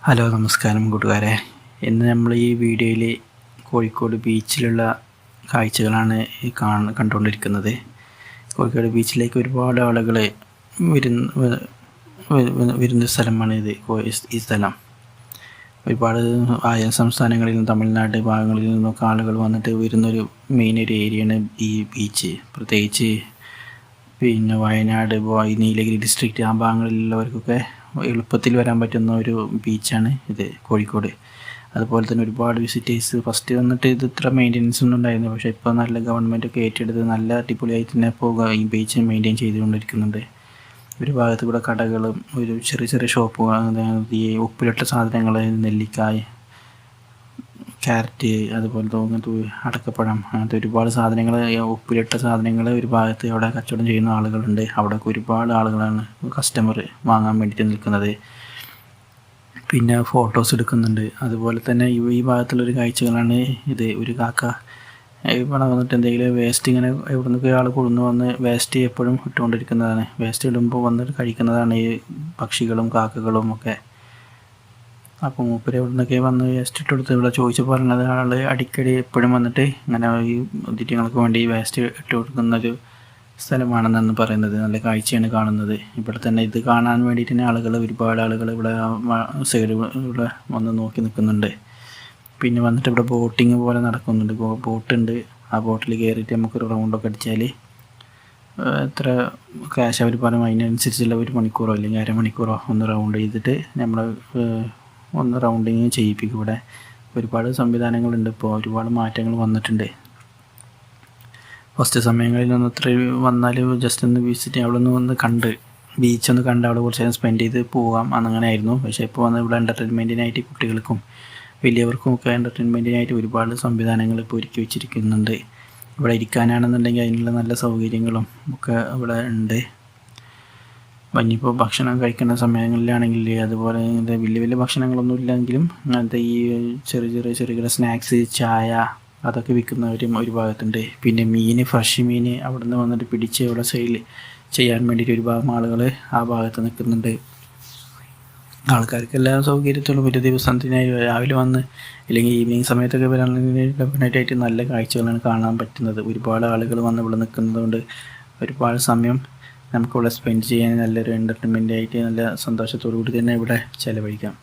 Hello നമസ്കാരം കൂട്ടുകാരെ. ഇന്ന് നമ്മൾ ഈ വീഡിയോയിൽ കോഴിക്കോട് ബീച്ചിലുള്ള കാഴ്ചകളാണ് കണ്ടുകൊണ്ടിരിക്കുന്നത്. കോഴിക്കോട് ബീച്ചിലേക്ക് ഒരുപാട് ആളുകൾ വരുന്ന സ്ഥലമാണ് ഈ സ്ഥലം. ഒരുപാട് അയൽ സംസ്ഥാനങ്ങളിൽ നിന്നും തമിഴ്നാട് ഭാഗങ്ങളിൽ നിന്നൊക്കെ ആളുകൾ വന്നിട്ട് വരുന്നൊരു മെയിൻ ഒരു ഏരിയയാണ് ഈ ബീച്ച്. പ്രത്യേകിച്ച് വയനാട്, നീലഗിരി ഡിസ്ട്രിക്റ്റ് ആ ഭാഗങ്ങളിലുള്ളവർക്കൊക്കെ എളുപ്പത്തിൽ വരാൻ പറ്റുന്ന ഒരു ബീച്ചാണ് ഇത് കോഴിക്കോട്. അതുപോലെ തന്നെ ഒരുപാട് വിസിറ്റേഴ്സ് ഫസ്റ്റ് വന്നിട്ട് ഇത് ഇത്ര മെയിൻ്റെനൻസ് ഒന്നും ഉണ്ടായിരുന്നു. പക്ഷേ ഇപ്പോൾ നല്ല ഗവൺമെൻറ്റൊക്കെ ഏറ്റെടുത്ത് നല്ല അടിപൊളിയായിട്ട് തന്നെ ഇപ്പോൾ ഈ ബീച്ച് മെയിൻറ്റെയിൻ ചെയ്തുകൊണ്ടിരിക്കുന്നുണ്ട്. ഒരു ഭാഗത്ത് കൂടെ കടകളും ഒരു ചെറിയ ചെറിയ ഷോപ്പുകൾ, ഈ ഉപ്പിലിട്ട സാധനങ്ങൾ, നെല്ലിക്കായ്, ക്യാരറ്റ്, അതുപോലെ അങ്ങനത്തെ അടക്കപ്പഴം, അങ്ങനത്തെ ഒരുപാട് സാധനങ്ങൾ, ഉപ്പിലിട്ട സാധനങ്ങൾ ഒരു ഭാഗത്ത് അവിടെ കച്ചവടം ചെയ്യുന്ന ആളുകളുണ്ട്. അവിടെയൊക്കെ ഒരുപാട് ആളുകളാണ് കസ്റ്റമർ വാങ്ങാൻ വേണ്ടിയിട്ട് നിൽക്കുന്നത്. പിന്നെ ഫോട്ടോസ് എടുക്കുന്നുണ്ട്. അതുപോലെ തന്നെ ഈ ഭാഗത്തുള്ളൊരു കാഴ്ചകളാണ് ഇത്. ഒരു കാക്ക ഇവിടെ വന്നിട്ട് എന്തെങ്കിലും വേസ്റ്റ് ഇങ്ങനെ എവിടെ നിന്നൊക്കെ ആൾ വന്ന് വേസ്റ്റ് എപ്പോഴും ഇട്ടുകൊണ്ടിരിക്കുന്നതാണ്. വേസ്റ്റ് ഇടുമ്പോൾ വന്നിട്ട് കഴിക്കുന്നതാണ് ഈ പക്ഷികളും കാക്കകളും ഒക്കെ. അപ്പോൾ മൂപ്പര് എവിടെ നിന്നൊക്കെ വന്ന് വേസ്റ്റ് ഇട്ട് കൊടുത്ത് ഇവിടെ ചോദിച്ചു പറഞ്ഞത് ആൾ അടിക്കടി എപ്പോഴും വന്നിട്ട് ഇങ്ങനെ ഈ ഇതിറ്റങ്ങൾക്ക് വേണ്ടി വേസ്റ്റ് ഇട്ട് കൊടുക്കുന്നൊരു സ്ഥലമാണെന്നാണ് പറയുന്നത്. നല്ല കാഴ്ചയാണ് കാണുന്നത്. ഇവിടെ തന്നെ ഇത് കാണാൻ വേണ്ടിയിട്ട് തന്നെ ഒരുപാട് ആളുകൾ ഇവിടെ സൈഡ് ഇവിടെ വന്ന് നോക്കി നിൽക്കുന്നുണ്ട്. പിന്നെ വന്നിട്ട് ഇവിടെ ബോട്ടിങ് പോലെ നടക്കുന്നുണ്ട്. ബോട്ടുണ്ട്. ആ ബോട്ടിൽ കയറിയിട്ട് നമുക്കൊരു റൗണ്ടൊക്കെ അടിച്ചാൽ എത്ര ക്യാഷ് അവർ പറയും അതിനനുസരിച്ചുള്ള ഒരു മണിക്കൂറോ അല്ലെങ്കിൽ അരമണിക്കൂറോ ഒന്ന് റൗണ്ട് ചെയ്തിട്ട് നമ്മൾ ഒന്ന് റൗണ്ടിങ് ചെയ്യിപ്പിക്കും. ഇവിടെ ഒരുപാട് സംവിധാനങ്ങളുണ്ട്. ഇപ്പോൾ ഒരുപാട് മാറ്റങ്ങൾ വന്നിട്ടുണ്ട്. ഫസ്റ്റ് സമയങ്ങളിലൊന്നും അത്ര വന്നാൽ ജസ്റ്റ് ഒന്ന് വിസിറ്റ് അവിടെ ഒന്ന് വന്ന് കണ്ട് ബീച്ചൊന്ന് കണ്ട് അവിടെ കുറച്ച് നേരം സ്പെൻഡ് ചെയ്ത് പോകാം അങ്ങനെ ആയിരുന്നു. പക്ഷേ ഇപ്പോൾ വന്ന് ഇവിടെ എൻ്റർടൈൻമെൻറ്റിനായിട്ട് കുട്ടികൾക്കും വലിയവർക്കും ഒക്കെ എൻ്റർടൈൻമെൻറ്റിനായിട്ട് ഒരുപാട് സംവിധാനങ്ങൾ ഇപ്പോൾ ഒരുക്കി വെച്ചിരിക്കുന്നുണ്ട്. ഇവിടെ ഇരിക്കാനാണെന്നുണ്ടെങ്കിൽ അതിനുള്ള നല്ല സൗകര്യങ്ങളും ഒക്കെ ഇവിടെ ഉണ്ട്. ഇനിയിപ്പോൾ ഭക്ഷണം കഴിക്കുന്ന സമയങ്ങളിലാണെങ്കിൽ അതുപോലെ വലിയ വലിയ ഭക്ഷണങ്ങളൊന്നും ഇല്ലെങ്കിലും അങ്ങനത്തെ ഈ ചെറിയ സ്നാക്സ്, ചായ അതൊക്കെ വിൽക്കുന്നവരും ഒരു ഭാഗത്തുണ്ട്. പിന്നെ ഫ്രഷ് മീൻ അവിടെ നിന്ന് വന്നിട്ട് പിടിച്ച് ഇവിടെ സെയിൽ ചെയ്യാൻ വേണ്ടിയിട്ട് ഒരു ഭാഗം ആളുകൾ ആ ഭാഗത്ത് നിൽക്കുന്നുണ്ട്. ആൾക്കാർക്ക് എല്ലാ സൗകര്യത്തിലും ഒരു ദിവസത്തിനായി രാവിലെ വന്ന് അല്ലെങ്കിൽ ഈവനിങ് സമയത്തൊക്കെ വരാനായിട്ട് നല്ല കാഴ്ചകളാണ് കാണാൻ പറ്റുന്നത്. ഒരുപാട് ആളുകൾ വന്ന് ഇവിടെ നിൽക്കുന്നതുകൊണ്ട് ഒരുപാട് സമയം നമുക്കിവിടെ സ്പെൻഡ് ചെയ്യാൻ നല്ലൊരു എൻ്റർടൈൻമെൻ്റ് ആയിട്ട് നല്ല സന്തോഷത്തോടു കൂടി തന്നെ ഇവിടെ ചിലവഴിക്കാം.